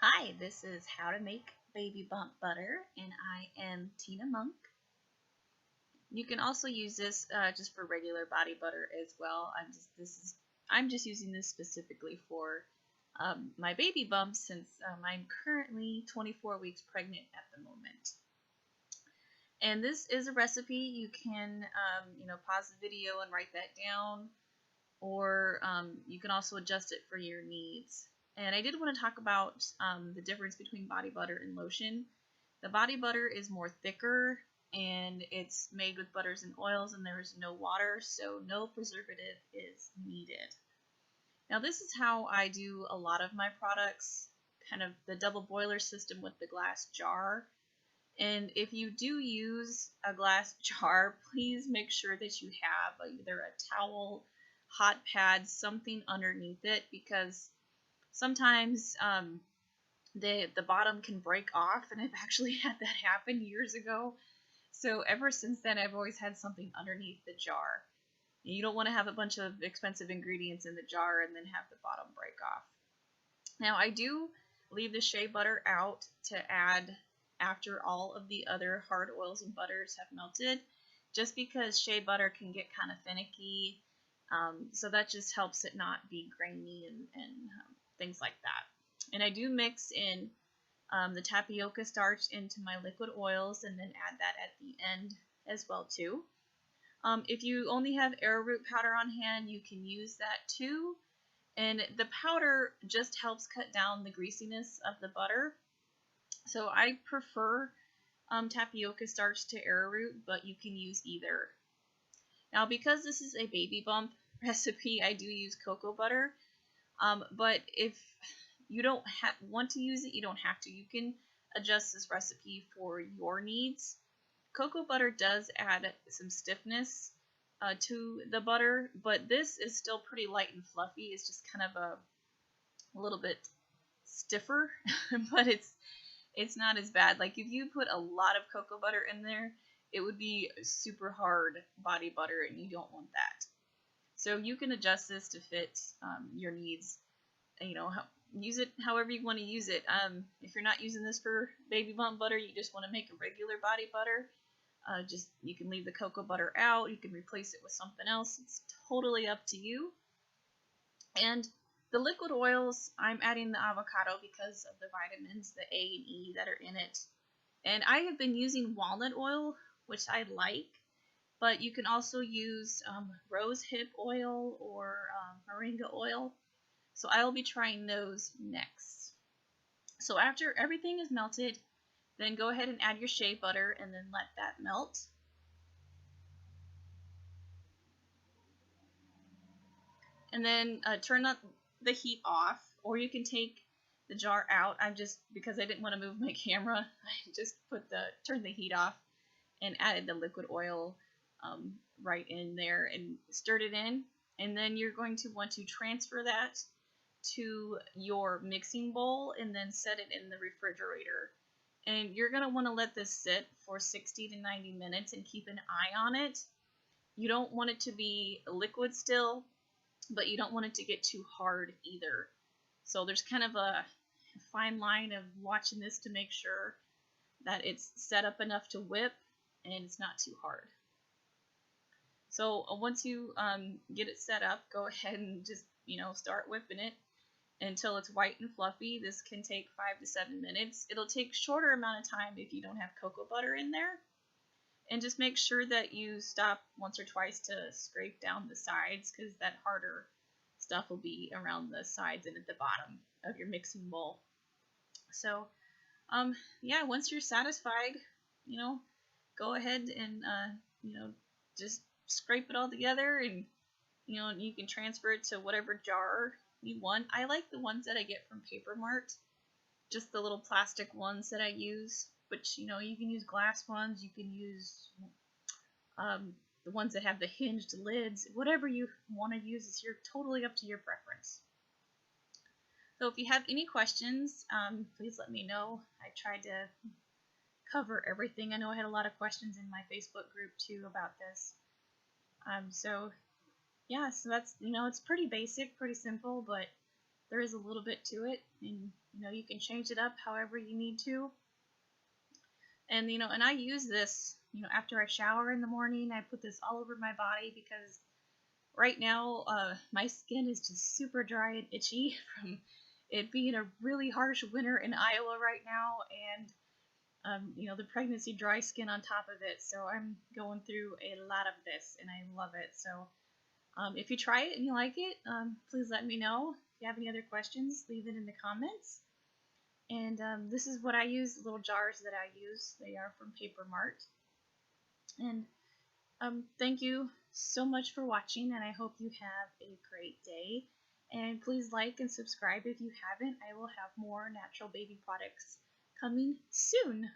Hi, this is How to Make Baby Bump Butter, and I am Tina Moenck. You can also use this just for regular body butter as well. I'm just using this specifically for my baby bumps since I'm currently 24 weeks pregnant at the moment. And this is a recipe. You can pause the video and write that down, or you can also adjust it for your needs. And I did want to talk about the difference between body butter and lotion. The body butter is more thicker, and it's made with butters and oils, and there is no water, so no preservative is needed. Now this is how I do a lot of my products, kind of the double boiler system with the glass jar. And if you do use a glass jar, please make sure that you have either a towel, hot pad, something underneath it, because sometimes the bottom can break off, and I've actually had that happen years ago. So ever since then, I've always had something underneath the jar. You don't want to have a bunch of expensive ingredients in the jar and then have the bottom break off. Now I do leave the shea butter out to add after all of the other hard oils and butters have melted, just because shea butter can get kind of finicky. So that just helps it not be grainy and things like that. And I do mix in the tapioca starch into my liquid oils and then add that at the end as well too. If you only have arrowroot powder on hand, you can use that too. And the powder just helps cut down the greasiness of the butter. So I prefer tapioca starch to arrowroot, but you can use either. Now, because this is a baby bump recipe, I do use cocoa butter. But if you don't want to use it, you don't have to. You can adjust this recipe for your needs. Cocoa butter does add some stiffness to the butter, but this is still pretty light and fluffy. It's just kind of a little bit stiffer, but it's not as bad. Like if you put a lot of cocoa butter in there, it would be super hard body butter, and you don't want that. So you can adjust this to fit your needs. Use it however you want to use it. If you're not using this for baby bump butter, you just want to make a regular body butter, you can leave the cocoa butter out. You can replace it with something else. It's totally up to you. And the liquid oils, I'm adding the avocado because of the vitamins, the A and E that are in it. And I have been using walnut oil, which I like, but you can also use rose hip oil or moringa oil. So I will be trying those next. So after everything is melted, then go ahead and add your shea butter and then let that melt. And then turn up the heat off, or you can take the jar out. Because I didn't want to move my camera, I just turned the heat off and added the liquid oil right in there and stirred it in. And then you're going to want to transfer that to your mixing bowl and then set it in the refrigerator. And you're going to want to let this sit for 60 to 90 minutes and keep an eye on it. You don't want it to be liquid still, but you don't want it to get too hard either. So there's kind of a fine line of watching this to make sure that it's set up enough to whip and it's not too hard. So once you get it set up, go ahead and just start whipping it until it's white and fluffy. This can take 5 to 7 minutes. It'll take shorter amount of time if you don't have cocoa butter in there. And just make sure that you stop once or twice to scrape down the sides, because that harder stuff will be around the sides and at the bottom of your mixing bowl. So yeah, once you're satisfied, go ahead and just scrape it all together, and you can transfer it to whatever jar you want. I like the ones that I get from Paper Mart, just the little plastic ones that I use. But you can use glass ones. You can use the ones that have the hinged lids. Whatever you want to use is totally up to your preference. So if you have any questions, please let me know. I tried to cover everything. I know I had a lot of questions in my Facebook group too about this. So yeah, so that's it's pretty basic, pretty simple, but there is a little bit to it, and you can change it up however you need to. And and I use this, after I shower in the morning. I put this all over my body because right now my skin is just super dry and itchy from it being a really harsh winter in Iowa right now, and the pregnancy dry skin on top of it. So I'm going through a lot of this, and I love it. So if you try it and you like it, please let me know. If you have any other questions, leave it in the comments. And this is what I use, little jars that I use. They are from Paper Mart. And thank you so much for watching, and I hope you have a great day. And please like and subscribe if you haven't. I will have more natural baby products coming soon.